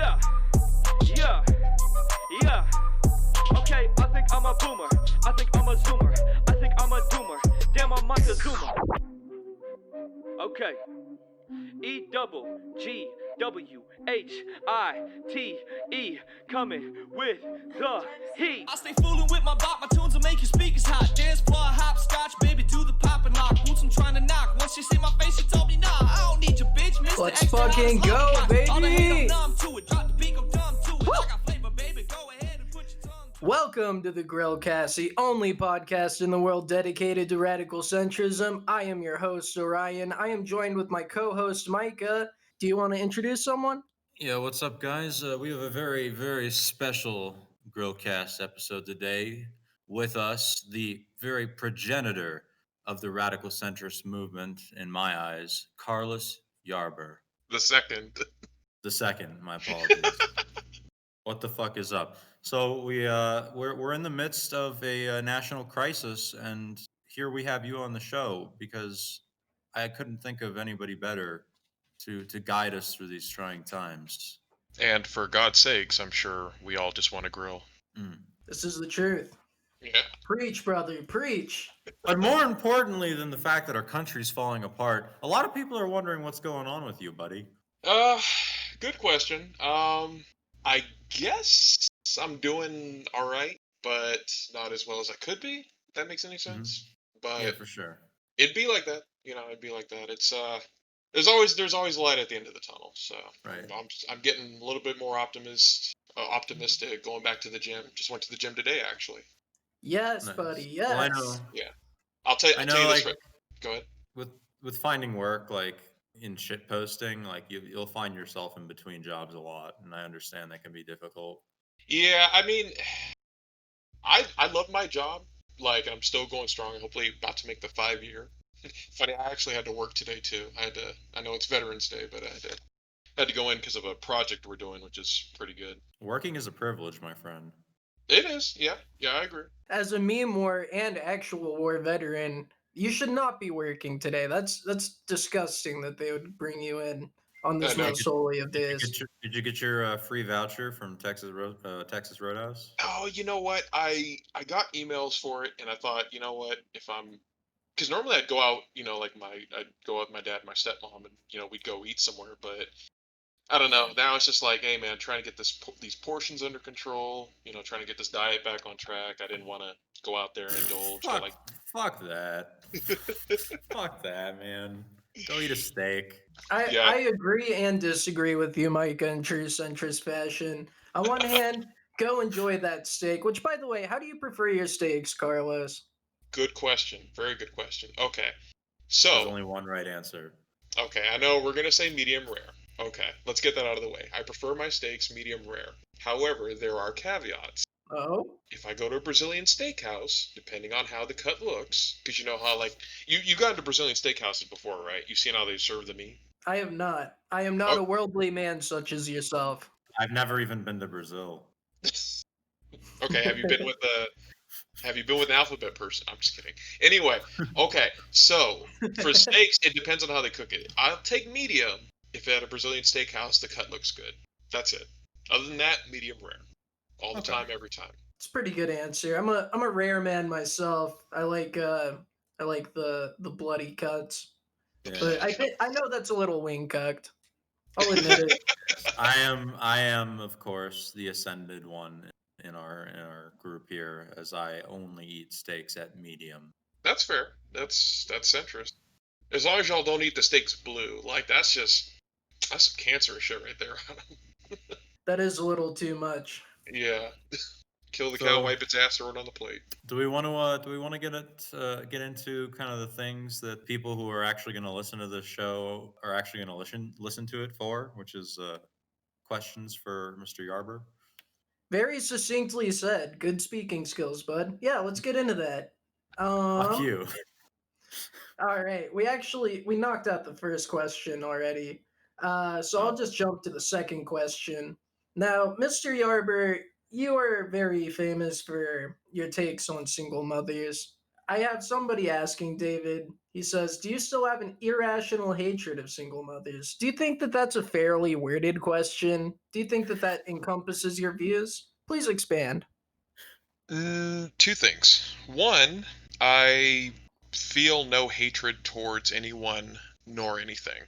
Yeah, yeah, yeah. Okay, I think I'm a boomer. I think I'm a zoomer. I think I'm a doomer. Damn, I'm like a zoomer. Okay. EWGWHITE coming with the heat. I stay fooling with my bop, my tunes will make your speakers hot. Dance floor, hopscotch, baby, do the pop and lock. Boots I'm trying to knock. Once she see my face, she told me, nah, I don't need your bitch, Mr. Let's Extra fucking Honest, go, hot. baby. All the hate, I'm numb to it. Drop the beat, go dumb to it. I got flavor, baby, go ahead and put your tongue to it. Welcome to the Grillcast, the only podcast in the world dedicated to radical centrism. I am your host, Orion. I am joined with my co-host, Micah. Do you want to introduce someone? Yeah, what's up, guys? We have a very, very special Grillcast episode today with us, the very progenitor of the radical centrist movement, in my eyes, Carlos Yarber. The second. The second, my apologies. What the fuck is up? So we're in the midst of a national crisis, and here we have you on the show because I couldn't think of anybody better to guide us through these trying times. And for God's sakes, I'm sure we all just want to grill. This is the truth. Yeah. Preach, brother, preach. But more importantly than the fact that our country's falling apart, a lot of people are wondering what's going on with you, buddy. Good question. I guess I'm doing all right, but not as well as I could be. If that makes any sense. But Yeah, for sure. it'd be like that. It'd be like that. It's there's always light at the end of the tunnel. So Right. I'm getting a little bit more optimistic. Going back to the gym. Just went to the gym today, actually. Yes, Nice. buddy, yes. Well, I know I'll tell I you know, this. like- Go ahead. with finding work, like in shit posting, like you'll find yourself in between jobs a lot, and I understand that can be difficult. Yeah, I mean, I love my job. Like, I'm still going strong. Hopefully, about to make the 5-year. Funny, I actually had to work today too. I know it's Veterans Day, but I had to go in because of a project we're doing, which is pretty good. Working is a privilege, my friend. It is, yeah, I agree. As a meme war and actual war veteran, you should not be working today. That's disgusting that they would bring you in on this I know. most holy of days. Did you get your free voucher from Texas Roadhouse? Oh, you know what? I got emails for it, and I thought, you know what? Because normally I'd go out, I'd go out with my dad and my stepmom, and we'd go eat somewhere. But I don't know. Now it's just like, hey man, trying to get these portions under control. Trying to get this diet back on track. I didn't want to go out there and indulge. Fuck, Like, fuck that. Fuck that, man. Go eat a steak. Yeah. I agree and disagree with you, Micah, in true centrist fashion. On one hand, go enjoy that steak, which, by the way, how do you prefer your steaks, Carlos? Good question. Very good question. Okay. There's So, only one right answer. okay, I know we're gonna say medium rare. Okay, let's get that out of the way. I prefer my steaks medium rare. However, there are caveats. Oh? If I go to a Brazilian steakhouse, depending on how the cut looks, because you know how, like, you got into Brazilian steakhouses before, right? You've seen how they serve the meat. I have not. I am not Oh. a worldly man such as yourself. I've never even been to Brazil. Okay, have you been with an alphabet person? I'm just kidding. Anyway, okay, so for steaks, it depends on how they cook it. I'll take medium if at a Brazilian steakhouse the cut looks good. That's it. Other than that, medium rare. All the Okay. time, every time. It's a pretty good answer. I'm a rare man myself. I like the bloody cuts. Yeah. But I know that's a little wing cooked. I'll admit it. I am of course the ascended one in our group here, as I only eat steaks at medium. That's fair. That's centrist. As long as y'all don't eat the steaks blue, like that's some cancerous shit right there. That is a little too much. Yeah. Kill the So- cow, wipe its ass, throw it on the plate. Do we want to get into kind of the things that people who are actually going to listen to this show are actually going to listen to it for, which is questions for Mr. Yarber? Very succinctly said. Good speaking skills, bud. Yeah, let's get into that. Fuck you. All right. We knocked out the first question already. So I'll just jump to the second question. Now, Mr. Yarber, you are very famous for your takes on single mothers. I have somebody asking, David, He says, "Do you still have an irrational hatred of single mothers?" Do you think that that's a fairly worded question? Do you think that that encompasses your views? Please expand. Two things. One, I feel no hatred towards anyone nor anything,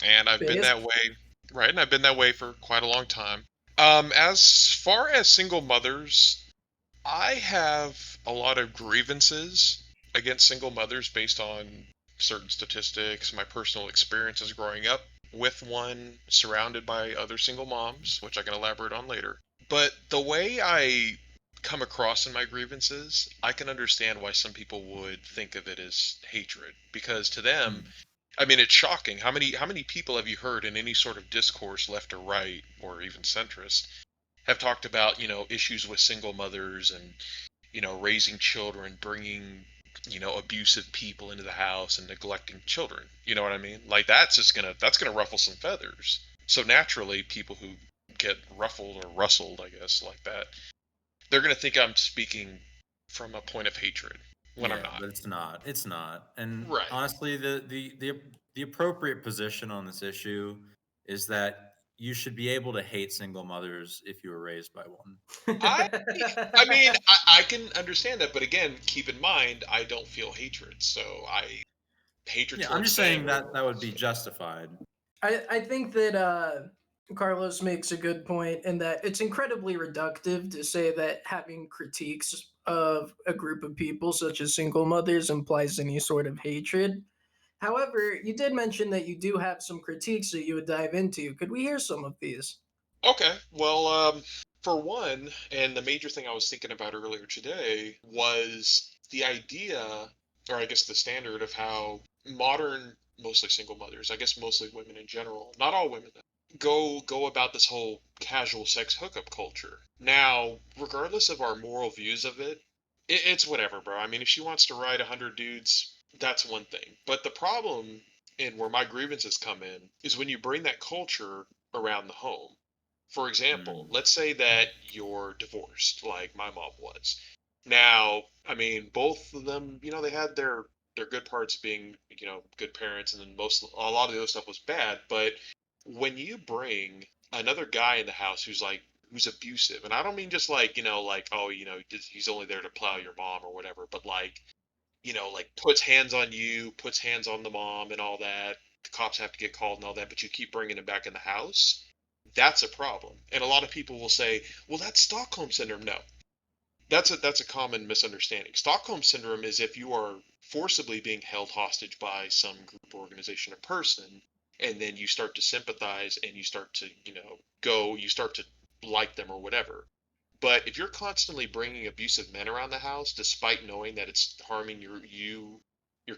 and I've been Based? that way, right? And I've been that way for quite a long time. As far as single mothers, I have a lot of grievances against single mothers based on certain statistics, my personal experiences growing up with one, surrounded by other single moms, which I can elaborate on later. But the way I come across in my grievances, I can understand why some people would think of it as hatred, because to them, Hmm. I mean, it's shocking. How many people have you heard in any sort of discourse, left or right, or even centrist, have talked about, issues with single mothers and, raising children, bringing, abusive people into the house and neglecting children. You know what I mean? Like that's gonna ruffle some feathers. So naturally, people who get ruffled or rustled, I guess, like that, they're gonna think I'm speaking from a point of hatred when I'm Yeah, not. but it's not. It's not. And Right. honestly, the appropriate position on this issue is that you should be able to hate single mothers if you were raised by one. I I mean, I can understand that, but again, keep in mind, I don't feel hatred. So I hatred Yeah, I'm towards just them saying or that that would be justified. I think that Carlos makes a good point in that it's incredibly reductive to say that having critiques of a group of people, such as single mothers, implies any sort of hatred. However, you did mention that you do have some critiques that you would dive into. Could we hear some of these? Okay. Well, for one, and the major thing I was thinking about earlier today was the idea, or I guess the standard of how modern, mostly single mothers, I guess mostly women in general, not all women, go about this whole casual sex hookup culture. Now, regardless of our moral views of it, it's whatever, bro. I mean, if she wants to ride 100 dudes, that's one thing. But the problem, and where my grievances come in, is when you bring that culture around the home. For example, Mm, let's say that you're divorced, like my mom was. Now, I mean, both of them, they had their good parts being, good parents, and then a lot of the other stuff was bad. But when you bring another guy in the house who's abusive, and I don't mean just like, like, oh, he's only there to plow your mom or whatever, but like, like puts hands on you, puts hands on the mom and all that. The cops have to get called and all that, but you keep bringing him back in the house. That's a problem. And a lot of people will say, "Well, that's Stockholm syndrome." No, that's a common misunderstanding. Stockholm syndrome is if you are forcibly being held hostage by some group, organization, or person, and then you start to sympathize and you start to, you start to like them or whatever. But if you're constantly bringing abusive men around the house, despite knowing that it's harming your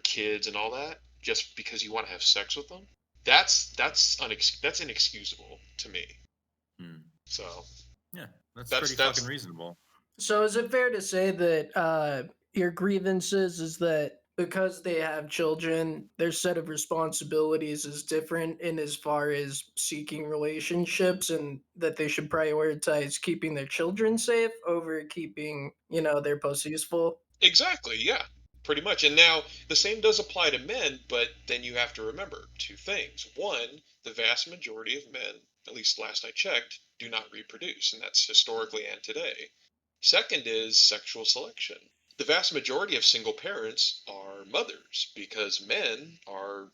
kids, and all that, just because you want to have sex with them, that's inexcusable to me. mm. So Yeah, that's that's pretty fucking that's reasonable. So is it fair to say that your grievances is that because they have children, their set of responsibilities is different in as far as seeking relationships, and that they should prioritize keeping their children safe over keeping, their pussies full? exactly, yeah, pretty much. And now the same does apply to men, but then you have to remember two things. One, the vast majority of men, at least last I checked, do not reproduce, and that's historically and today. Second is sexual selection. The vast majority of single parents are mothers because men are,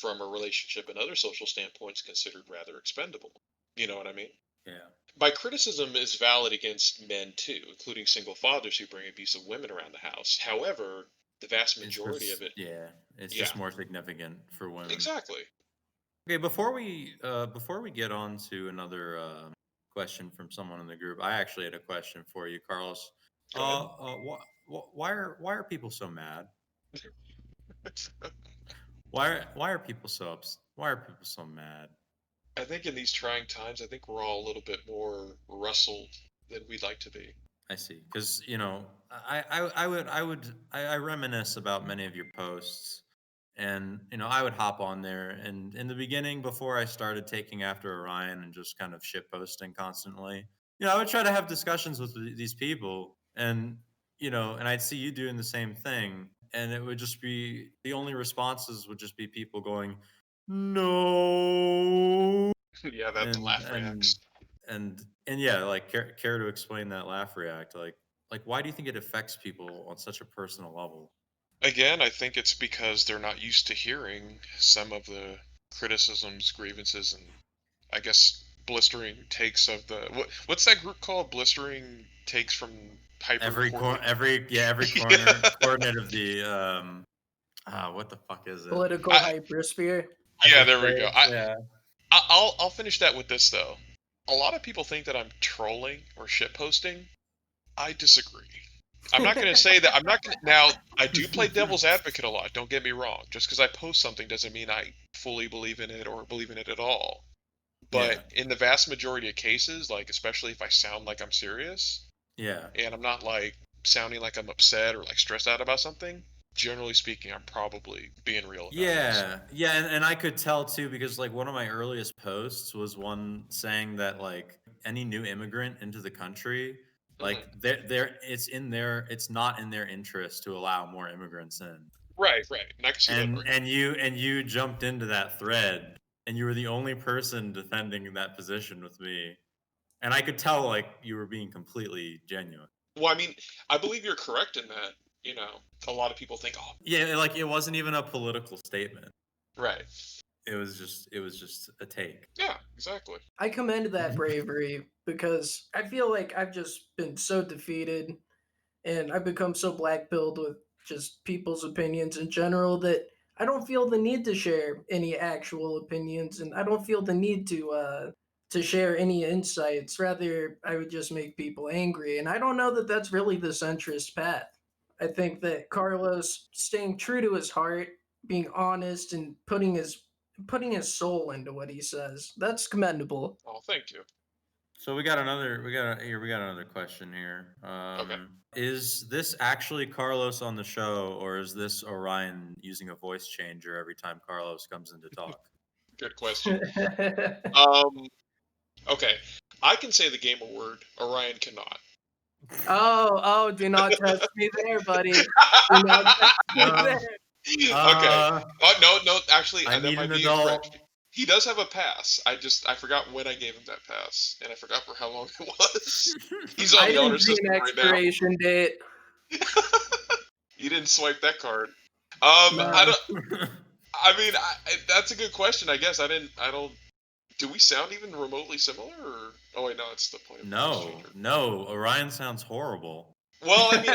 from a relationship and other social standpoints, considered rather expendable. You know what I mean? Yeah. My criticism is valid against men too, including single fathers who bring abusive women around the house. However, the vast It's majority of just it, yeah, it's yeah, just more significant for women. exactly. Okay, before we get on to another question from someone in the group, I actually had a question for you, Carlos. Go ahead. Why are people so mad? Why are people so mad? I think in these trying times, I think we're all a little bit more rustled than we'd like to be. I see, because I reminisce about many of your posts, and I would hop on there, and in the beginning, before I started taking after Orion and just kind of shit posting constantly, I would try to have discussions with these people, and and I'd see you doing the same thing, and it would just be the only responses would just be people going, no, Yeah, that the and laugh reacts. and yeah, like care to explain that laugh react, like why do you think it affects people on such a personal level? Again, I think it's because they're not used to hearing some of the criticisms, grievances, and I guess blistering takes of the what's that group called? Blistering takes from hyper coordinate. Every corner coordinate of the what the fuck is it? Political I hypersphere. Yeah, there we go. Hyperspace, yeah. I'll finish that with this though. A lot of people think that I'm trolling or shit posting. I disagree. I'm not going to say that. I'm not going to. Now, I do play devil's advocate a lot. Don't get me wrong. Just because I post something doesn't mean I fully believe in it or believe in it at all. But Yeah. in the vast majority of cases, like especially if I sound like I'm serious Yeah. and I'm not like sounding like I'm upset or like stressed out about something, generally speaking, I'm probably being real about it. So, Yeah, and I could tell too because like one of my earliest posts was one saying that like any new immigrant into the country, mhm. like it's not in their interest to allow more immigrants in. Right, right. And I can see that argument. And you jumped into that thread and you were the only person defending that position with me. And I could tell like you were being completely genuine. Well, I mean, I believe you're correct in that. A lot of people think, oh, Yeah, like it wasn't even a political statement. right. It was just a take. Yeah, exactly. I commend that bravery because I feel like I've just been so defeated and I've become so black-pilled with just people's opinions in general that I don't feel the need to share any actual opinions, and I don't feel the need to share any insights. Rather, I would just make people angry, and I don't know that that's really the centrist path. I think that Carlos staying true to his heart, being honest, and putting his soul into what he says, that's commendable. Oh, thank you. So we got another question here. Okay. Is this actually Carlos on the show, or is this Orion using a voice changer every time Carlos comes in to talk? Good question. Um, okay. I can say the gamer word. Orion cannot. Oh, do not test me there, buddy. Do not test me Um, there. Okay. Oh, no, actually, I that need might an be adult. incorrect. He does have a pass. I forgot when I gave him that pass, and I forgot for how long it was. He's on I the didn't honor see an system right now. expiration date. You didn't swipe that card. No. I don't. I mean, that's a good question. I guess I didn't. I don't. Do we sound even remotely similar? Or oh wait, no, it's the point of voice changer. No, Orion sounds horrible. Well, I mean,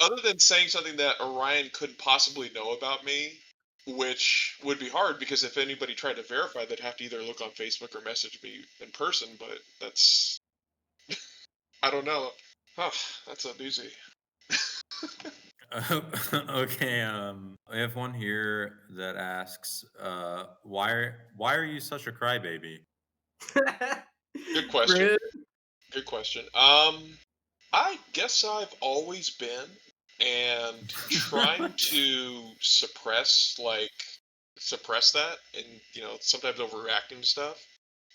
other than saying something that Orion couldn't possibly know about me, which would be hard because if anybody tried to verify, they'd have to either look on Facebook or message me in person. But that's I don't know. Huh, that's a doozy. Okay, I have one here that asks, why are you such a crybaby? Good question. Rude. Good question. I guess I've always been, and trying to suppress that, and sometimes overreacting to stuff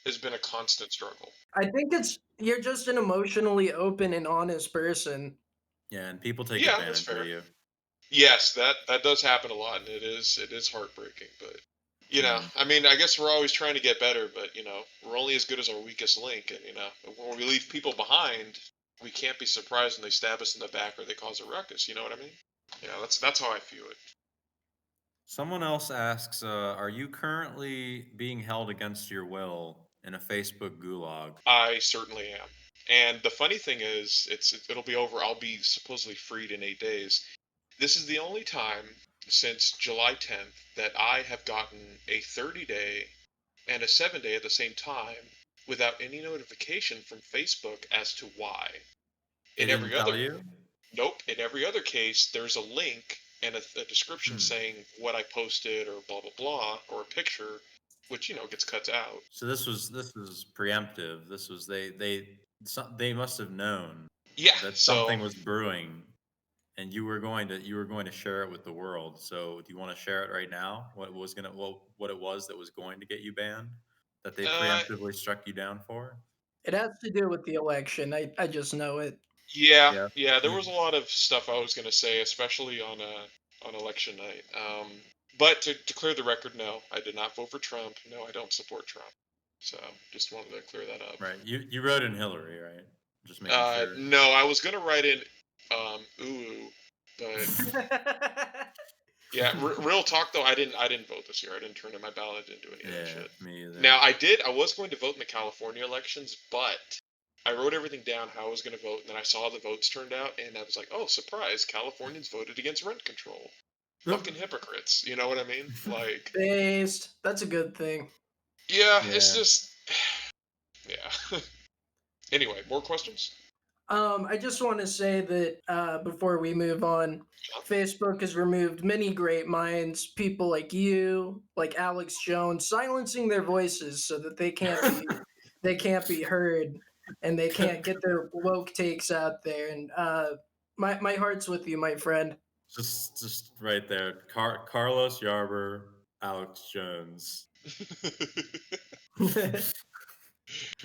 has been a constant struggle. I think you're just an emotionally open and honest person. Yeah, and people take Yeah, that's advantage of fair. you. Yes, that does happen a lot, and it is heartbreaking. But I mean, I guess we're always trying to get better, but we're only as good as our weakest link, and when we leave people behind, we can't be surprised when they stab us in the back or they cause a ruckus. You know what I mean? Yeah, that's how I view it. Someone else asks, are you currently being held against your will in a Facebook gulag? I certainly am. And the funny thing is, it'll be over. I'll be supposedly freed in 8 days. This is the only time since July 10th that I have gotten a 30-day and a 7-day at the same time without any notification from Facebook as to why. They In didn't every other, tell you? nope. In every other case, there's a link and a description saying what I posted or blah blah blah or a picture, which gets cut out. So this was preemptive. This was they must have known Yeah. that So something was brewing, and you were going to share it with the world. So do you want to share it right now? What it was that was going to get you banned, that they uh, preemptively struck you down for? It has to do with the election. I just know it. Yeah, Yeah. there was a lot of stuff I was gonna say, especially on election night. But to clear the record, no, I did not vote for Trump. No, I don't support Trump. So just wanted to clear that up. Right. You wrote in Hillary, right? Just making sure. No, I was gonna write in ooh, but yeah, real talk though, I didn't vote this year. I didn't turn in my ballot. I didn't do any of that Yeah, shit. me either. Now I was going to vote in the California elections, but I wrote everything down how I was going to vote, and then I saw the votes turned out, and I was like, oh, surprise! Californians voted against rent control. Fucking hypocrites. You know what I mean? Like, Based. That's a good thing. yeah, it's Yeah. just, yeah. Anyway, more questions? I just want to say that before we move on, Facebook has removed many great minds, people like you, like Alex Jones, silencing their voices so that they can't be heard and they can't get their woke takes out there. And my heart's with you, my friend. Just right there. Carlos Yarber, Alex Jones.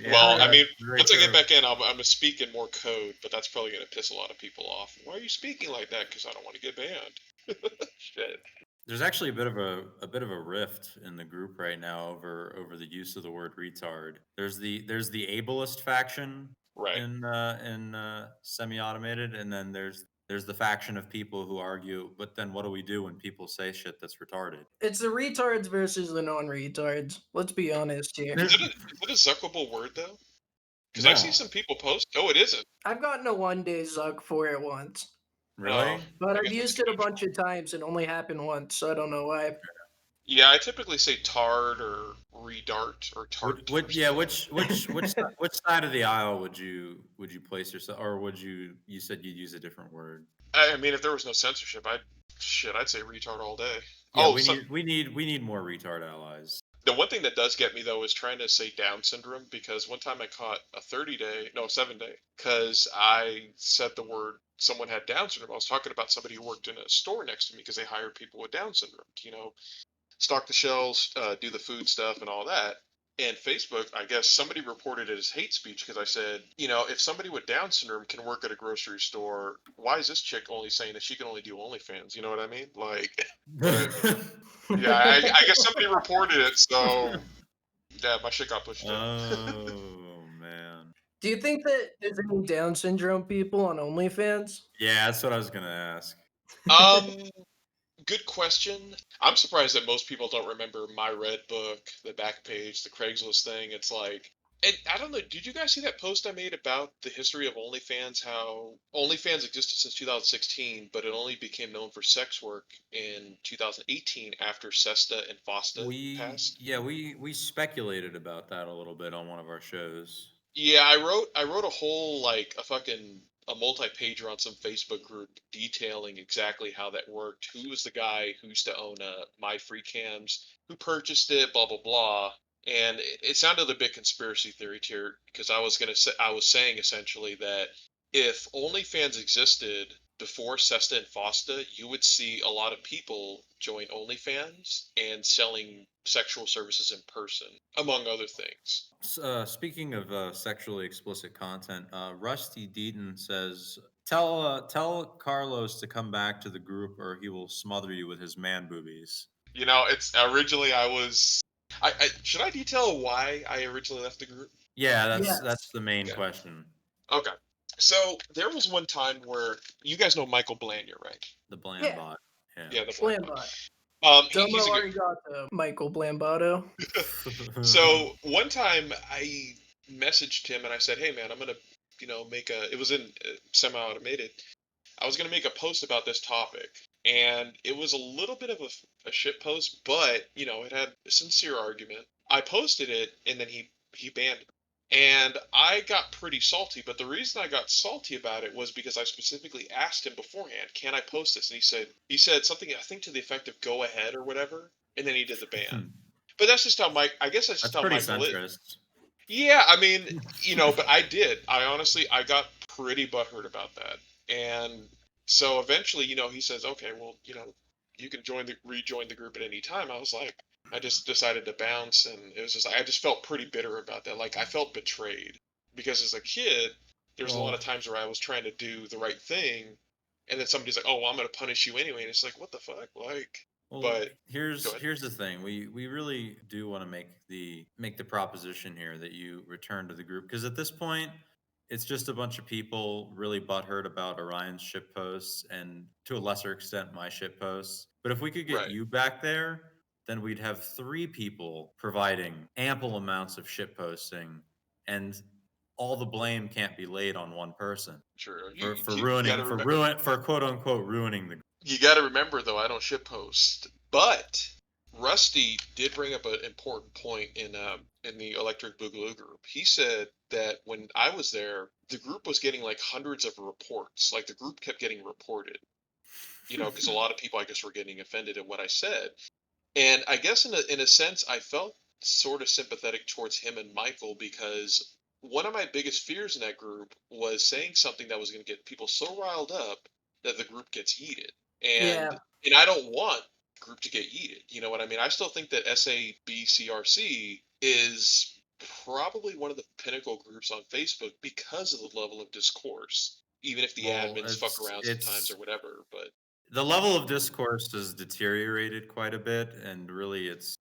Well, I Yeah, mean, right once I get there. back in, I'm gonna speak in more code, but that's probably gonna piss a lot of people off. Why are you speaking like that? Because I don't want to get banned. Shit. There's actually a bit of a rift in the group right now over the use of the word retard. There's the ableist faction Right. in semi-automated, and then there's the faction of people who argue, but then what do we do when people say shit that's retarded? It's the retards versus the non-retards. Let's be honest here. Is it a suckable word though? Because I see No, some people post. Oh, it isn't. I've gotten a 1 day zuck for it once, Oh, really? but I I've guess that's used it a bunch of times and only happened once, so I don't know why. yeah. I typically say tard or redart or tart or Yeah, something like which side of the aisle would you place yourself, or you said you'd use a different word? that. I mean, if there was no censorship, I'd say retard all day. Yeah, Oh, we so need we need we need more retard allies. the one thing that does get me though is trying to say Down syndrome because one time I caught a 7 day, because I said the word someone had Down syndrome. I was talking about somebody who worked in a store next to me because they hired people with Down syndrome to, stock the shelves, do the food stuff, and all that. And Facebook, I guess somebody reported it as hate speech because I said, if somebody with Down syndrome can work at a grocery store, why is this chick only saying that she can only do OnlyFans? You know what I mean? Like, but yeah, I guess somebody reported it, so yeah, my shit got pushed up. Oh man. Do you think that there's any Down syndrome people on OnlyFans? Yeah, that's what I was gonna ask. Um, Good question. I'm surprised that most people don't remember my red book, the back page, the Craigslist thing. It's like, and I don't know. Did you guys see that post I made about the history of OnlyFans? How OnlyFans existed since 2016, but it only became known for sex work in 2018 after SESTA and FOSTA passed. We speculated about that a little bit on one of our shows. Yeah, I wrote a whole like a multi-pager on some Facebook group detailing exactly how that worked. Who was the guy who used to own My Free Cams? Who purchased it? Blah blah blah. And it sounded a bit conspiracy theory here because I was saying essentially that if OnlyFans existed before SESTA and FOSTA, you would see a lot of people join OnlyFans and selling sexual services in person, among other things. Speaking of sexually explicit content, Rusty Deaton says, "Tell Carlos to come back to the group, or he will smother you with his man boobies." It's originally I was. I should I detail why I originally left the group? Yeah, that's Yes. the main Okay. question. Okay. So there was one time where you guys know Michael Blanier, right? The bland Yeah. bot. Yeah. Yeah, the Blan bot. Blambot. He's Domo a good. arigato, Michael Blambato. So one time I messaged him and I said, "Hey man, I'm gonna, make a." It was in semi-automated. I was gonna make a post about this topic, and it was a little bit of a shit post, but it had a sincere argument. I posted it, and then he banned it, and I got pretty salty. But the reason I got salty about it was because I specifically asked him beforehand, "Can I post this?" And he said something I think to the effect of "Go ahead" or whatever, and then he did the ban. But that's just how Mike. I guess that's just That's how pretty Michael is. centrist. Yeah, I mean, but I did. I honestly, I got pretty butthurt about that. And so eventually, he says, okay, well, you can rejoin the group at any time. I was like, I just decided to bounce, and it was just, I just felt pretty bitter about that. Like I felt betrayed because as a kid, there's a lot of times where I was trying to do the right thing, and then somebody's like, "Oh, well, I'm gonna punish you anyway," and it's like, what the fuck, like. Well, But go ahead. here's the thing. We really do want to make the proposition here that you return to the group, because at this point, it's just a bunch of people really butthurt about Orion's shit posts and to a lesser extent my shit posts. But if we could get Right. you back there, then we'd have 3 people providing ample amounts of shit posting, and all the blame can't be laid on one person Sure. for You gotta remember. for quote unquote ruining the. You got to remember, though, I don't shitpost. But Rusty did bring up an important point in the Electric Boogaloo group. He said that when I was there, the group was getting like hundreds of reports. Like the group kept getting reported. Because a lot of people, I guess, were getting offended at what I said. And I guess in a sense, I felt sort of sympathetic towards him and Michael, because one of my biggest fears in that group was saying something that was going to get people so riled up that the group gets heated. Yeah. And I don't want the group to get heated. You know what I mean? I still think that SABCRC is probably one of the pinnacle groups on Facebook because of the level of discourse. Even if the Well, admins fuck around sometimes it's or whatever, but the level of discourse has deteriorated quite a bit, and really, it's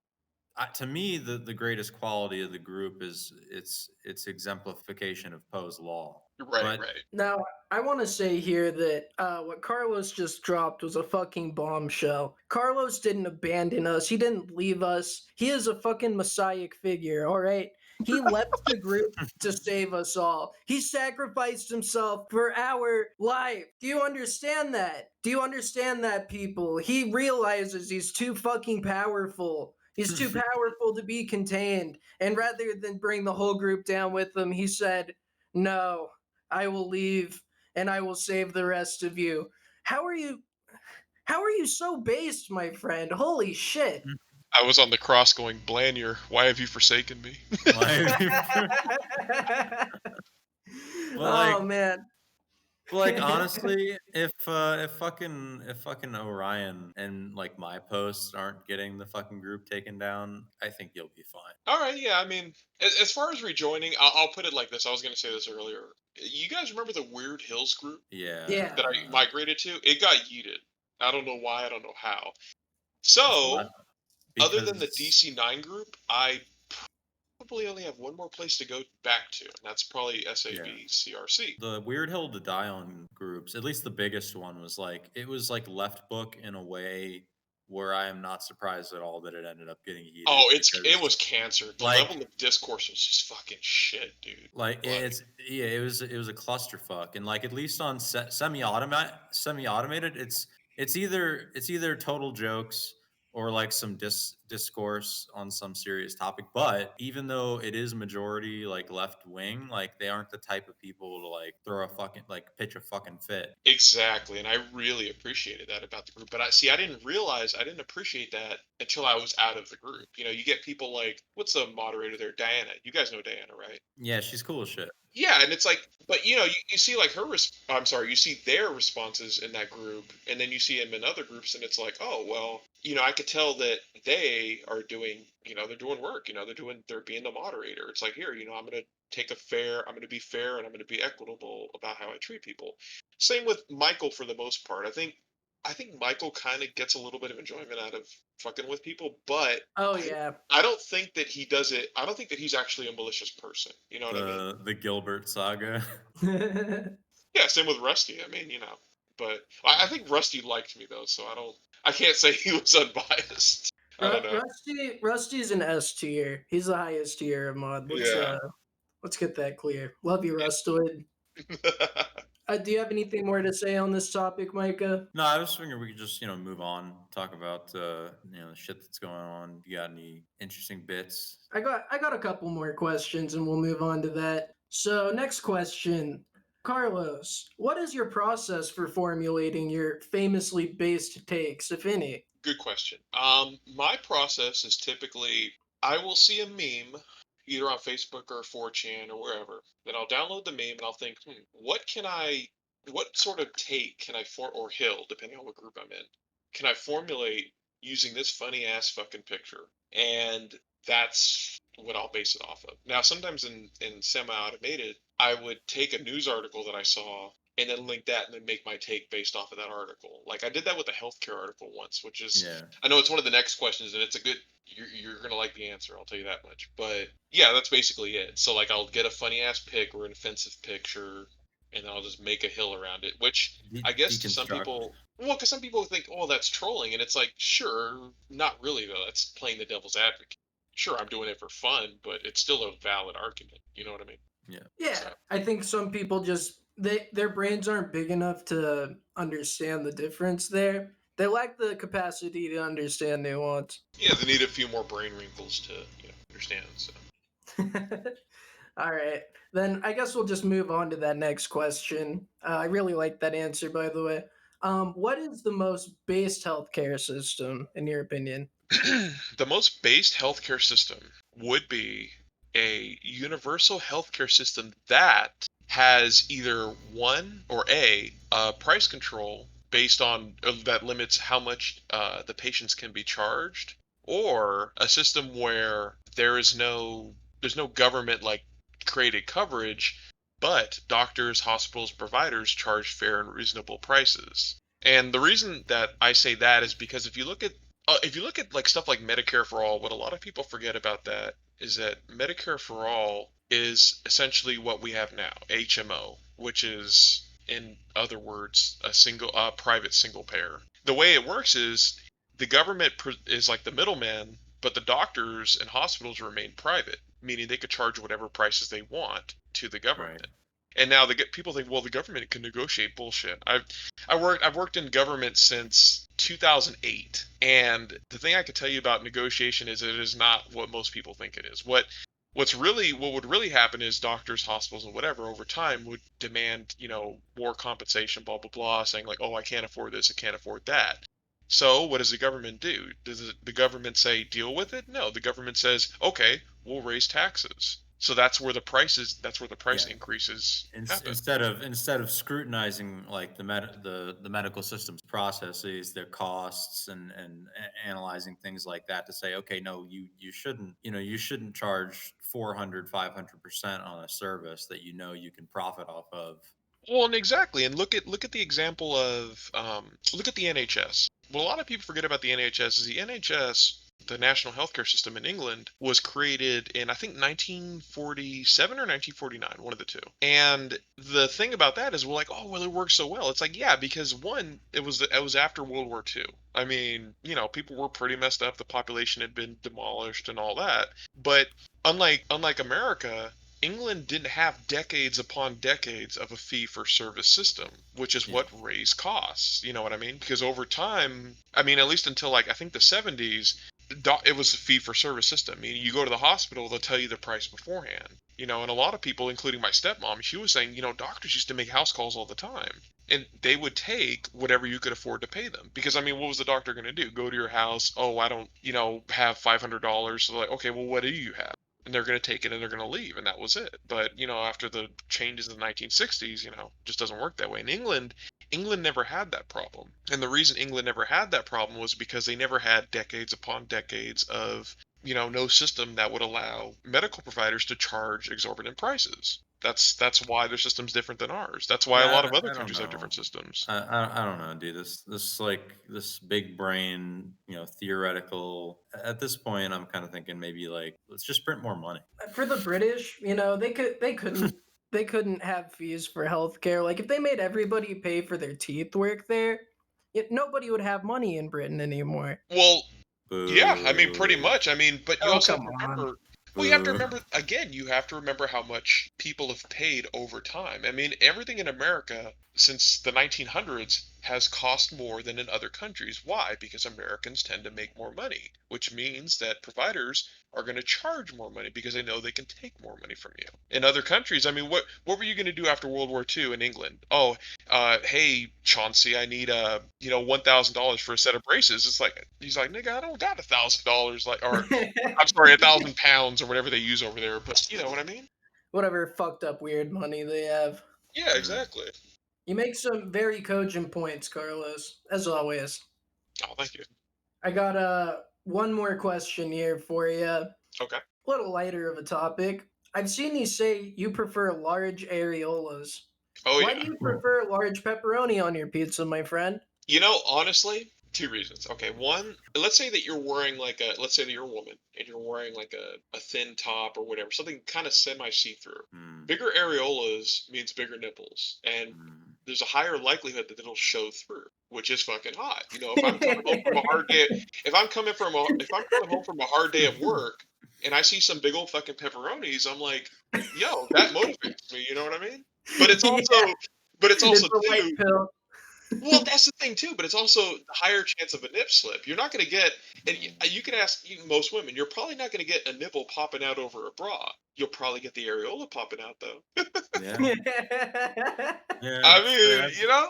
to me the greatest quality of the group is its exemplification of Poe's law. right, But right. Now, I want to say here that what Carlos just dropped was a fucking bombshell. Carlos didn't abandon us. He didn't leave us. He is a fucking messiah figure, all right? He left the group to save us all. He sacrificed himself for our life. Do you understand that? Do you understand that, people? He realizes he's too fucking powerful. He's too powerful to be contained. And rather than bring the whole group down with him, he said, "No, I will leave and I will save the rest of you." How are you so based, my friend? Holy shit. I was on the cross going, Blanier, why have you forsaken me? well, Oh man. honestly, if fucking Orion and like my posts aren't getting the fucking group taken down, I think you'll be fine. All right, yeah, I mean, as far as rejoining, I'll put it like this. I was going to say this earlier. You guys remember the Weird Hills group Yeah. Yeah. that I migrated to? It got yeeted. I don't know why, I don't know how. It's So, not- other than the because DC9 group, I probably only have one more place to go back to, and that's probably SABCRC. the Weird Hill to Die On groups, at least the biggest one, was like it was like left book in a way where I am not surprised at all that it ended up getting heated. Oh, it because, was cancer. The like- level of discourse was just fucking shit, dude. like it was a clusterfuck, and like at least on semi-automated, it's either total jokes or like some discourse on some serious topic. But even though it is majority like left wing, like they aren't the type of people to like throw a fucking like pitch a fucking fit. Exactly, and I really appreciated that about the group. But I didn't appreciate that until I was out of the group. You get people like, what's the moderator there, Diana? You guys know Diana, right? Yeah, she's cool as shit. Yeah, and it's like, but you see like I'm sorry, you see their responses in that group, and then you see them in other groups, and it's like, oh well, I could tell that they are doing, they're doing work, they're being the moderator. It's like, here, I'm gonna I'm gonna be fair, and I'm gonna be equitable about how I treat people. Same with Michael for the most part. I think Michael kind of gets a little bit of enjoyment out of fucking with people, but Oh yeah. I don't think that he does it. I don't think that he's actually a malicious person. You know what I mean? The Gilbert saga. Yeah, same with Rusty. I mean, but I think Rusty liked me though, so I can't say he was unbiased. I don't know. Rusty's an S tier. He's the highest tier of mod. Yeah. Let's get that clear. Love you, Rustoid. Do you have anything more to say on this topic, Micah? No, I was figuring we could just move on, talk about the shit that's going on. You got any interesting bits? I got a couple more questions and we'll move on to that. So, next question. Carlos, what is your process for formulating your famously based takes, if any? Good question. My process is typically I will see a meme either on Facebook or 4chan or wherever. Then I'll download the meme and I'll think, what sort of take can I or Hill, depending on what group I'm in, can I formulate using this funny ass fucking picture? And that's what I'll base it off of. Now, sometimes in semi-automated, I would take a news article that I saw and then link that and then make my take based off of that article. Like I did that with a healthcare article once, which is Yeah. I know it's one of the next questions and it's a good you're gonna like the answer, I'll tell you that much. But yeah, that's basically it. So like I'll get a funny ass pic or an offensive picture and then I'll just make a hill around it, which I guess to some Deconstruct. people well, because some people think, oh, that's trolling, and it's like, sure, not really though. That's playing the devil's advocate. Sure, I'm doing it for fun, but it's still a valid argument. You know what I mean? Yeah. Yeah, So, I think some people just their brains aren't big enough to understand the difference there. They lack the capacity to understand nuance. yeah, they need a few more brain wrinkles to understand. So, All right, then I guess we'll just move on to that next question. I really like that answer, by the way. What is the most based healthcare system in your opinion? the most based healthcare system would be a universal healthcare system that has either one or a price control based on that limits how much the patients can be charged, or a system where there's no government like created coverage, but doctors, hospitals, providers charge fair and reasonable prices. And the reason that I say that is because if you look at like stuff like Medicare for all, what a lot of people forget about that is that Medicare for all is essentially what we have now, HMO, which is in other words a private single payer. The way it works is the government is like the middleman, but the doctors and hospitals remain private, meaning they could charge whatever prices they want to the government. Right. And now people think, well, the government can negotiate bullshit. I've worked in government since 2008, and the thing I can tell you about negotiation is it is not what most people think it is. What would really happen is doctors, hospitals, and whatever over time would demand, more compensation, blah blah blah, saying like, oh, I can't afford this, I can't afford that. So what does the government do? Does the government say deal with it? No, the government says, okay, we'll raise taxes. So that's where the price Yeah. increases happen. Instead of scrutinizing like the medical system's processes, their costs, and analyzing things like that to say, okay, no, you shouldn't, you shouldn't charge 400-500% on a service that you can profit off of. Well, and exactly, and look at the example of look at the NHS. What a lot of people forget about the NHS is the NHS, the National Healthcare System in England, was created in I think 1947 or 1949, one of the two. And the thing about that is we're like, oh well, it works so well. It's like yeah, because one, it was after World War II. I mean, people were pretty messed up. The population had been demolished and all that. But unlike America, England didn't have decades upon decades of a fee for service system, which is Yeah. what raised costs. You know what I mean? Because over time, I mean, at least until like I think the 70s, it was a fee for service system. I mean, you go to the hospital, they'll tell you the price beforehand. And a lot of people, including my stepmom, she was saying, doctors used to make house calls all the time. And they would take whatever you could afford to pay them. Because, I mean, what was the doctor going to do? Go to your house? Oh, I don't, have $500. So, like, okay, well, what do you have? And they're going to take it and they're going to leave, and that was it. But after the changes in the 1960s, just doesn't work that way. In England never had that problem, and the reason England never had that problem was because they never had decades upon decades of no system that would allow medical providers to charge exorbitant prices. That's why their system's different than ours. That's why a Yeah, lot of other I don't countries have know. different systems. I don't know, dude. This big brain, theoretical. At this point, I'm kind of thinking maybe like let's just print more money. For the British, they couldn't have fees for healthcare. Like if they made everybody pay for their teeth work there, nobody would have money in Britain anymore. Well, yeah, I mean, pretty Boo. much. I mean, but you Oh also have come to on. remember. Well, you have to Boo. remember again. You have to remember how much people have paid over time. I mean, everything in America since the 1900s has cost more than in other countries. Why? Because Americans tend to make more money, which means that providers are going to charge more money because they know they can take more money from you. In other countries, I mean, what were you going to do after World War II in England? Oh, hey Chauncey, I need $1,000 for a set of braces. It's like he's like, nigga, I don't got $1,000, like, or I'm sorry, £1,000 or whatever they use over there. But you know what I mean? Whatever fucked up weird money they have. Yeah, Mm. exactly. You make some very cogent points, Carlos, as always. Oh, thank you. I got one more question here for you. A Okay. little lighter of a topic. I've seen you say you prefer large areolas. Oh Why yeah. do you prefer large pepperoni on your pizza, my friend? Honestly, two reasons. Okay, one, let's say that you're wearing let's say that you're a woman and you're wearing like a thin top or whatever, something kind of semi see-through. Mm, Bigger areolas means bigger nipples, and mm. there's a higher likelihood that it'll show through, which is fucking hot. If I'm coming home from a hard day, if I'm coming home from a hard day of work and I see some big old fucking pepperonis, I'm like, yo, that motivates me. You know what I mean? But it's also, Yeah, but it's it's also a white too. pill. Well, that's the thing too, but it's also the higher chance of a nip slip. You're not going to get, and you can ask most women, you're probably not going to get a nipple popping out over a bra. You'll probably get the areola popping out though. Yeah, yeah, I it's mean, fair.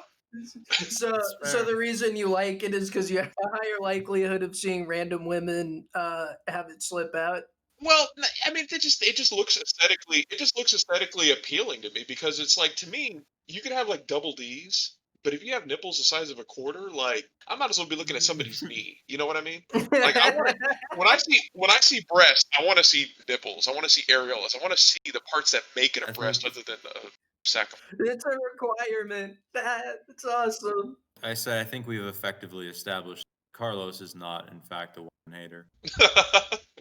So, It's so fair. the reason you like it is because you have a higher likelihood of seeing random women have it slip out. Well, I mean, it just looks aesthetically appealing to me because it's like to me, you could have like double D's, but if you have nipples the size of a quarter, like I might as well be looking at somebody's knee. You know what I mean? Like I want to when I see breasts, I want to see nipples. I want to see areolas. I want to see the parts that make it a I breast think other than a sack of. It's a requirement. That's awesome. I think we've effectively established Carlos is not, in fact, a woman hater.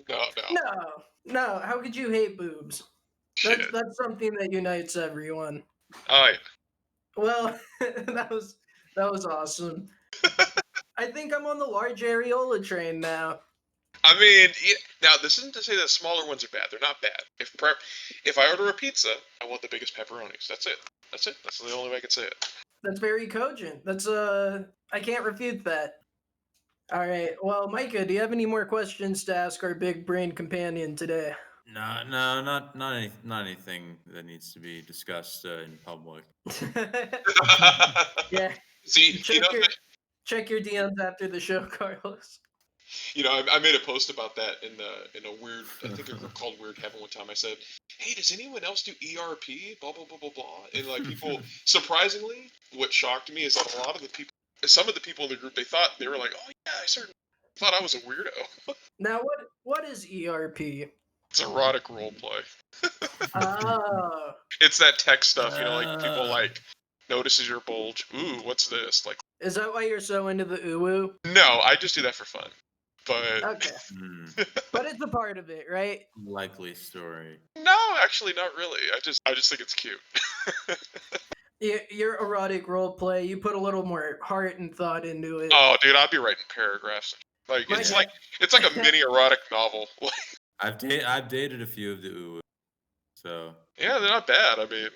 No, no, No, no. How could you hate boobs? That's shit. that's something that unites everyone. Oh Well, that was awesome. I think I'm on the large areola train now. I mean, now this isn't to say that smaller ones are bad. They're not bad. If I order a pizza, I want the biggest pepperonis. That's it. That's it. That's the only way I can say it. That's very cogent. I can't refute that. All right. Well, Micah, do you have any more questions to ask our big brain companion today? No, not anything that needs to be discussed in public. Yeah. See, Check your DMs after the show, Carlos. I made a post about that in a weird, I think a group called Weird Heaven one time. I said, "Hey, does anyone else do ERP? Blah blah blah blah blah." And like people, surprisingly, what shocked me is that some of the people in the group, they were like, "Oh yeah, I certainly thought I was a weirdo." Now, what is ERP? It's erotic role play. Oh, It's that tech stuff, like people Ah. like notices your bulge. Ooh, what's this? Like, is that why you're so into the uwu? no, I just do that for fun. But Okay, Hmm, but it's a part of it, right? likely story. no, actually, not really. I just think it's cute. Your erotic role play, you put a little more heart and thought into it. Oh, dude, I'd be writing paragraphs. Like My- it's like a mini erotic novel. I've dated a few of the uwu, so Yeah, they're not bad. I mean,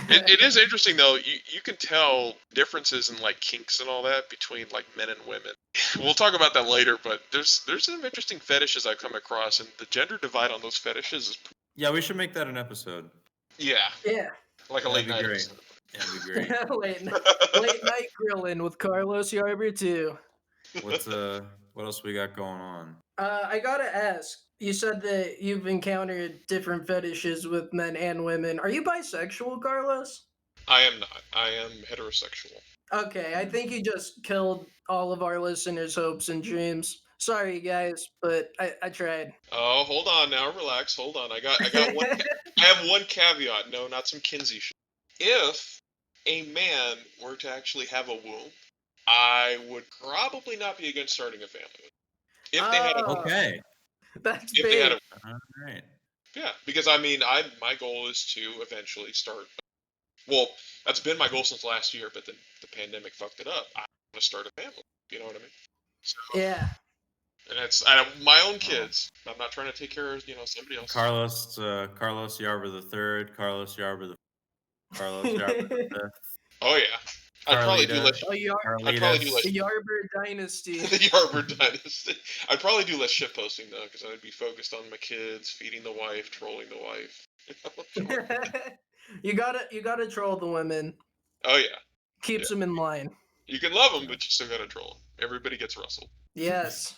it is interesting though. You can tell differences in like kinks and all that between like men and women. We'll talk about that later, but there's some interesting fetishes I've come across, and the gender divide on those fetishes is yeah, we should make that an episode. yeah, Yeah, like a That'd late be night great. episode. That'd be great. late night grilling with Carlos Yarber too. What else we got going on? I gotta ask. You said that you've encountered different fetishes with men and women. Are you bisexual, Carlos? I am not. I am heterosexual. Okay, I think you just killed all of our listeners' hopes and dreams. Sorry, guys, but I tried. Oh, hold on now, relax. Hold on. I got one. I have one caveat. No, not some Kinsey shit. If a man were to actually have a womb, I would probably not be against starting a family. If they had a, Oh, Okay. that's if they had big. a, All right. yeah, because I mean, my goal is to eventually start. Well, that's been my goal since last year, but then the pandemic fucked it up. I want to start a family. You know what I mean? So, Yeah. and I have my own kids. I'm not trying to take care of somebody else. Carlos Yarber the third, Carlos Yarber the fifth, Oh yeah, I'd probably do Carlita, less. Oh, I'd probably do less. the Yarber Dynasty. The Yarber Dynasty. I'd probably do less shit posting though, because I'd be focused on my kids, feeding the wife, trolling the wife. you gotta troll the women. Oh yeah, Keeps them in line. you can love them, but you still gotta troll them. Everybody gets rustled. Yes,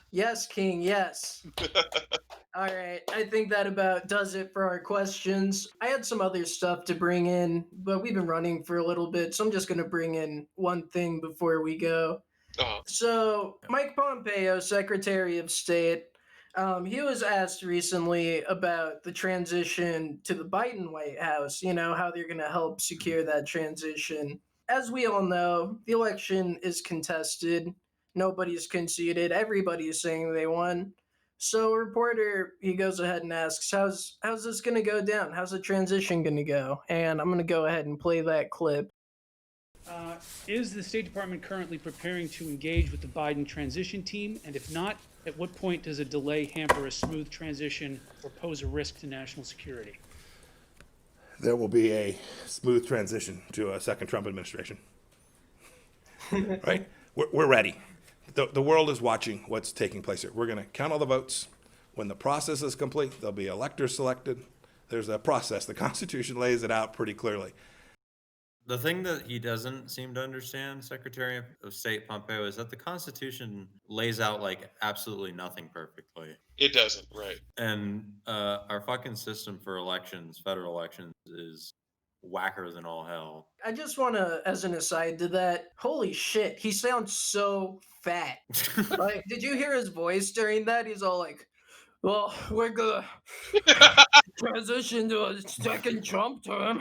King. Yes. All right, I think that about does it for our questions. I had some other stuff to bring in, but we've been running for a little bit, so I'm just going to bring in one thing before we go. Uh-huh. So, Mike Pompeo, Secretary of State, He was asked recently about the transition to the Biden White House, you know, how they're going to help secure that transition. As we all know, the election is contested. Nobody's conceded. Everybody is saying they won. So, a reporter, he goes ahead and asks, how's this going to go down? How's the transition going to go? And I'm going to go ahead and play that clip. Is the State Department currently preparing to engage with the Biden transition team? And if not, at what point does a delay hamper a smooth transition or pose a risk to national security? There will be a smooth transition to a second Trump administration. Right? We're ready. The world is watching what's taking place here. We're going to count all the votes. When the process is complete, there'll be electors selected. There's a process. The Constitution lays it out pretty clearly. The thing that he doesn't seem to understand, Secretary of State Pompeo, is that the Constitution lays out like absolutely nothing perfectly. It doesn't, right? And our fucking system for elections, federal elections, is whacker than all hell. I just want to, as an aside to that, holy shit, he sounds so fat. Like, did you hear his voice during that? He's all like, well, we're gonna transition to a second Trump term.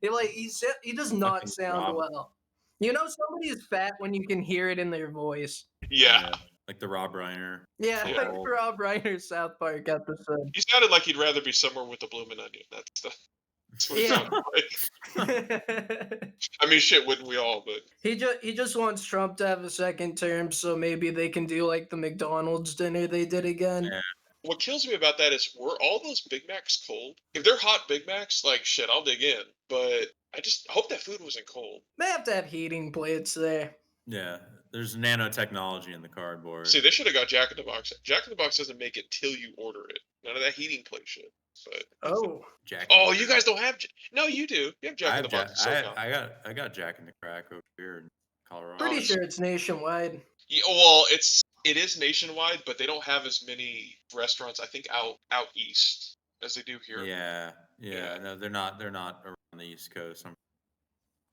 He does not Fucking sound Rob. well. You know, somebody is fat when you can hear it in their voice. Yeah. Like the Rob Reiner. Yeah, Yeah. like Rob Reiner's South Park episode. He sounded like he'd rather be somewhere with a blooming onion. That's what it Yeah. sounded like. I mean, shit, wouldn't we all? But He just wants Trump to have a second term, so maybe they can do like the McDonald's dinner they did again. Yeah. what kills me about that is, were all those Big Macs cold? If they're hot Big Macs, like shit, I'll dig in. But I just hope that food wasn't cold. They have to have heating plates there. Yeah. There's nanotechnology in the cardboard. See, they should have got Jack in the Box. Jack in the Box doesn't make it till you order it. None of that heating plate shit. But Oh, Jack oh, you guys don't have? No, you do. You have I Jack in have the Jack, Box. in SoCal. I got Jack in the Crack over here in Colorado. pretty it's- sure it's nationwide. Yeah, well, it is nationwide, but they don't have as many restaurants, I think, out east as they do here. Yeah. Yeah. No, they're not around the East Coast.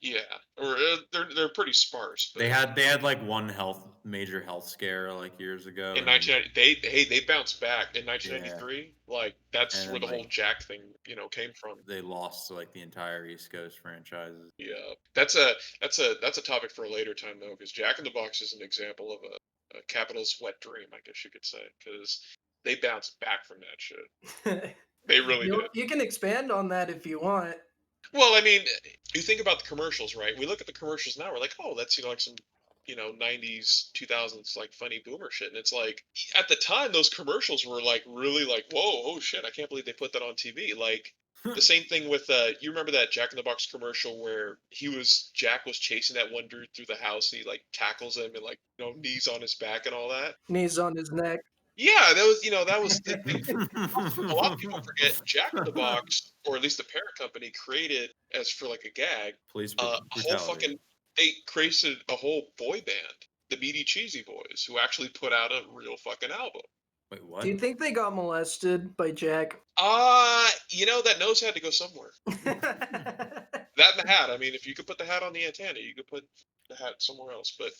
Yeah, or they're pretty sparse. But They had like one major health scare like years ago. in and 1990, they bounced back in 1993. Like that's And where the then, whole Jack thing, came from. they lost to like the entire East Coast franchises. Yeah, that's a topic for a later time though, because Jack in the Box is an example of a capitalist wet dream, I guess you could say, because they bounced back from that shit. They really did. You can expand on that if you want. Well, I mean, you think about the commercials, right? We look at the commercials now, we're like, oh, that's like some 90s 2000s like funny boomer shit, and it's like at the time those commercials were like really like, whoa, oh shit, I can't believe they put that on TV. Like the same thing with you remember that Jack in the Box commercial where Jack was chasing that one dude through the house, and he like tackles him and like knees on his back and all that. Knees on his neck. Yeah, that was the thing. A lot of people forget Jack in the Box, or at least the parent company, created as for like a gag, Police a whole brutality. they created a whole boy band, the Meaty Cheesy Boys, who actually put out a real fucking album. Wait, what? Do you think they got molested by Jack? That nose had to go somewhere. That and the hat. I mean, if you could put the hat on the antenna, you could put the hat somewhere else. But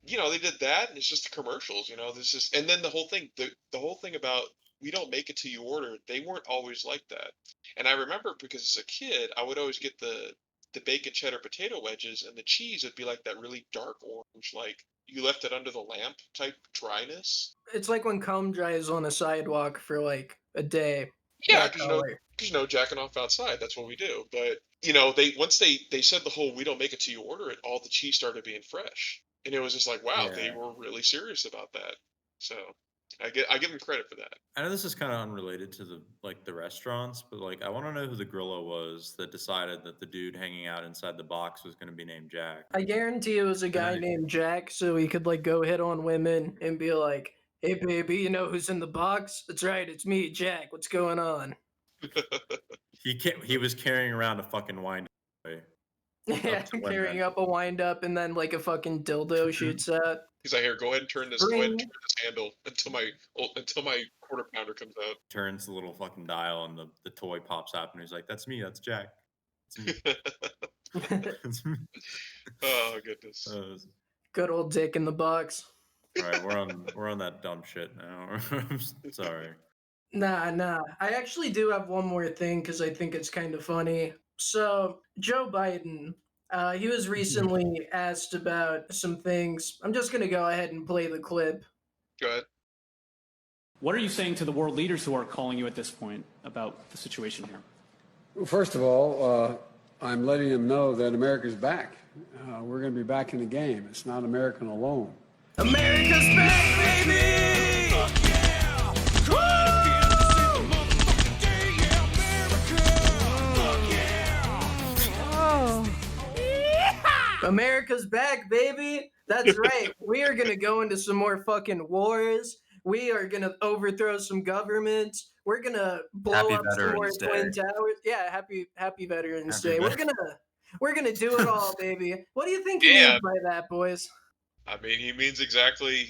they did that, and it's just the commercials. This is, and then the whole thing, the whole thing about we don't make it till you order. They weren't always like that. And I remember because as a kid, I would always get the bacon cheddar potato wedges, and the cheese would be like that really dark orange, like you left it under the lamp type dryness. It's like when cum dries on a sidewalk for like a day. Yeah, That color. because jacking off outside, that's what we do. But once they said the whole "we don't make it till you order it," all the cheese started being fresh, and it was just like, wow, they Yeah. were really serious about that. So I give them credit for that. I know this is kind of unrelated to the restaurants, but like I want to know who the Grillo was that decided that the dude hanging out inside the box was going to be named Jack. I guarantee it was a guy Right. named Jack, so he could like go hit on women and be like, "Hey, baby, you know who's in the box? That's right, it's me, Jack. What's going on?" He was carrying around a fucking wine. Yeah, to women. carrying up a wind up and then like a fucking dildo shoots out. He's like, here, go ahead and turn this handle until my quarter pounder comes out. Turns the little fucking dial and the toy pops up and he's like, "That's me. That's Jack." It's me. It's me. Oh goodness. Good old dick in the box. All right, we're on that dumb shit now. I'm sorry. Nah. I actually do have one more thing because I think it's kind of funny. So, Joe Biden, he was recently asked about some things. I'm just going to go ahead and play the clip. Go ahead. What are you saying to the world leaders who are calling you at this point about the situation here? Well, first of all, I'm letting them know that America's back. We're going to be back in the game. It's not American alone. America's back, baby! Fuck yeah! Woo! Fuck yeah! America's back, baby! That's right. We are going to go into some more fucking wars. We are going to overthrow some governments. We're going to blow Happy up some more Veterans Day. Twin Towers. Yeah, happy Veterans Happy Day. We're gonna do it all, baby. What do you think he means by that, boys? I mean, he means exactly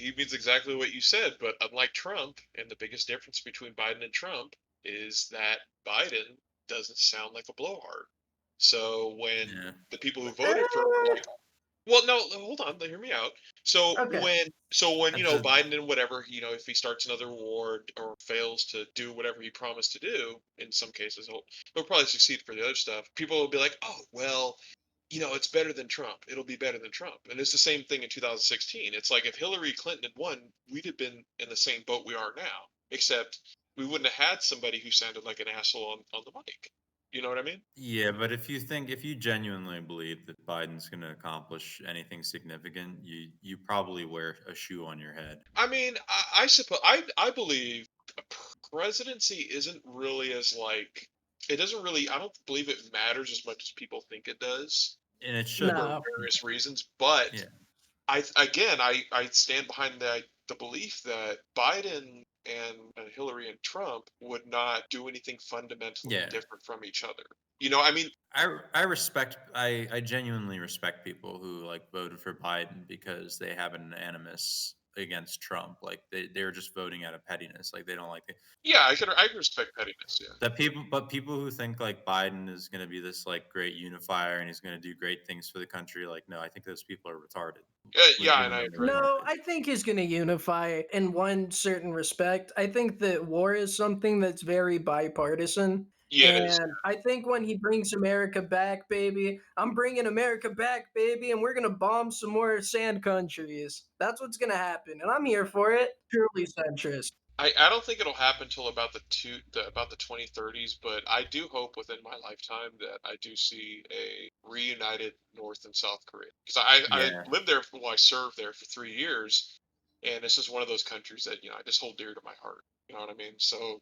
what you said, but unlike Trump, and the biggest difference between Biden and Trump is that Biden doesn't sound like a blowhard. So when the people who voted for him were like, well, no, hold on, hear me out. So when Biden and whatever, if he starts another war or fails to do whatever he promised to do, in some cases he'll probably succeed for the other stuff. People will be like, oh well, it's better than Trump. It'll be better than Trump. And it's the same thing in 2016. It's like if Hillary Clinton had won, we'd have been in the same boat we are now, except we wouldn't have had somebody who sounded like an asshole on the mic. You know what I mean? Yeah, but if you genuinely believe that Biden's going to accomplish anything significant, you probably wear a shoe on your head. I mean, I suppose I believe presidency isn't really as like it doesn't really. I don't believe it matters as much as people think it does. And it should for various reasons, but I stand behind the belief that Biden and Hillary and Trump would not do anything fundamentally different from each other. I mean, I genuinely respect people who like voted for Biden because they have an animus against Trump. Like they're just voting out of pettiness. Like they don't like it. Yeah, I respect pettiness. Yeah. People who think like Biden is going to be this like great unifier and he's going to do great things for the country. Like, no, I think those people are retarded. And I agree. No, I think he's going to unify in one certain respect. I think that war is something that's very bipartisan. Yeah, and I think when he brings America back, baby, I'm bringing America back, baby, and we're going to bomb some more sand countries. That's what's going to happen, and I'm here for it. Truly centrist. I don't think it'll happen until about the 2030s, but I do hope within my lifetime that I do see a reunited North and South Korea. Because I lived there, I served there for 3 years, and this is one of those countries that I just hold dear to my heart. You know what I mean? So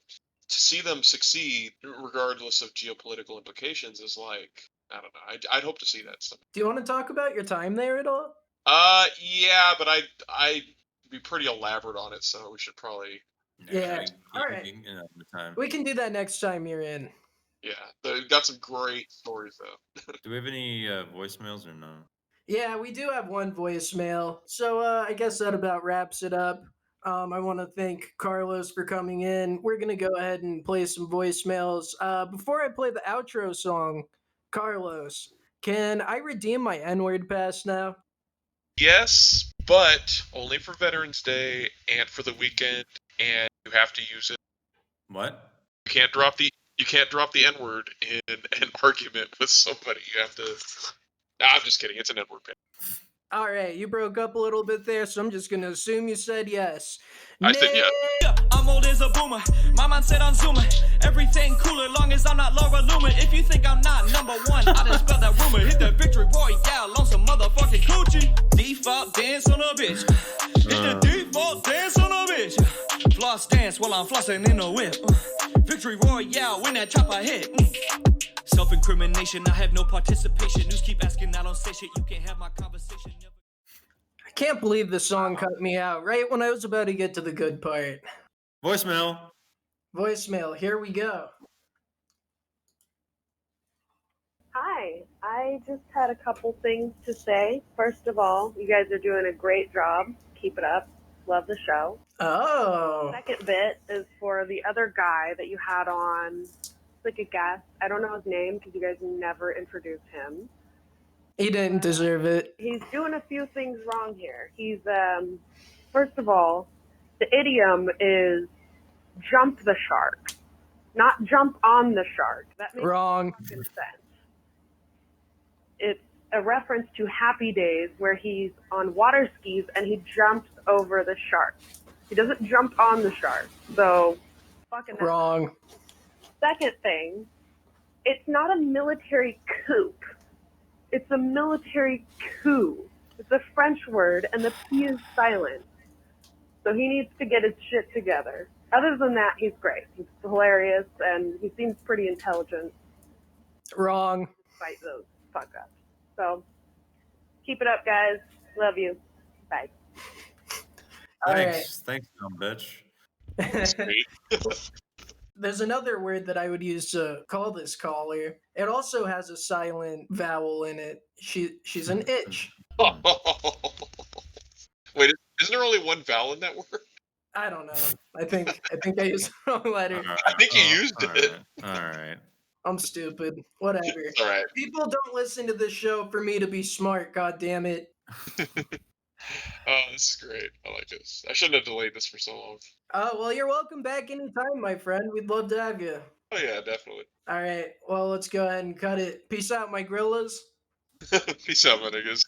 to see them succeed, regardless of geopolitical implications, is like I don't know. I'd hope to see that stuff. Do you want to talk about your time there at all? Yeah, but I'd be pretty elaborate on it, so we should probably. Yeah. All right. We can do that next time you're in. Yeah, they've got some great stories though. Do we have any voicemails or no? Yeah, we do have one voicemail. So I guess that about wraps it up. I want to thank Carlos for coming in. We're going to go ahead and play some voicemails. Before I play the outro song, Carlos, can I redeem my N-word pass now? Yes, but only for Veterans Day and for the weekend, and you have to use it. What? You can't drop the N-word in an argument with somebody. You have to. Nah, I'm just kidding. It's an N-word ban. All right, you broke up a little bit there, so I'm just going to assume you said yes. I said yes. I'm old as a boomer. My mind said on Zoomer. Everything cooler, long as I'm not Laura Loomer. If you think I'm not number one, I just spell that rumor. Hit that victory royale on some motherfucking coochie. Default dance on a bitch. Hit the default dance on a bitch. Floss dance while I'm flossing in a whip. Victory royale when that chopper hit. Self-incrimination, I have no participation. News keep asking, I don't say shit. You can't have my conversation. I can't believe the song cut me out right when I was about to get to the good part. Voicemail. Voicemail, here we go. Hi, I just had a couple things to say. First of all, you guys are doing a great job. Keep it up. Love the show. Oh. Second bit is for the other guy that you had on, like a guest. I don't know his name because you guys never introduced him. He didn't deserve it. He's doing a few things wrong here. He's First of all, the idiom is jump the shark, not jump on the shark. That makes Wrong. no fucking sense. It's a reference to Happy Days where he's on water skis and he jumps over the shark. He doesn't jump on the shark. So, fucking that. Wrong. Second thing, it's not a military coup. It's a military coup. It's a French word, and the P is silent. So he needs to get his shit together. Other than that, he's great. He's hilarious, and he seems pretty intelligent Wrong. despite those fuck-ups. So, keep it up, guys. Love you. Bye. All right. Thanks, dumb bitch. That's great. There's another word that I would use to call this caller. It also has a silent vowel in it. She's an itch. Wait, isn't there only one vowel in that word? I don't know. I think I used the wrong letter. I think you used it. All right. I'm stupid. Whatever. All right. People don't listen to this show for me to be smart, god damn it. Oh, this is great. I like this. I shouldn't have delayed this for so long. Well, you're welcome back anytime, my friend. We'd love to have you. Oh yeah, definitely. All right. Well, let's go ahead and cut it. Peace out, my grillas. Peace out, my niggas.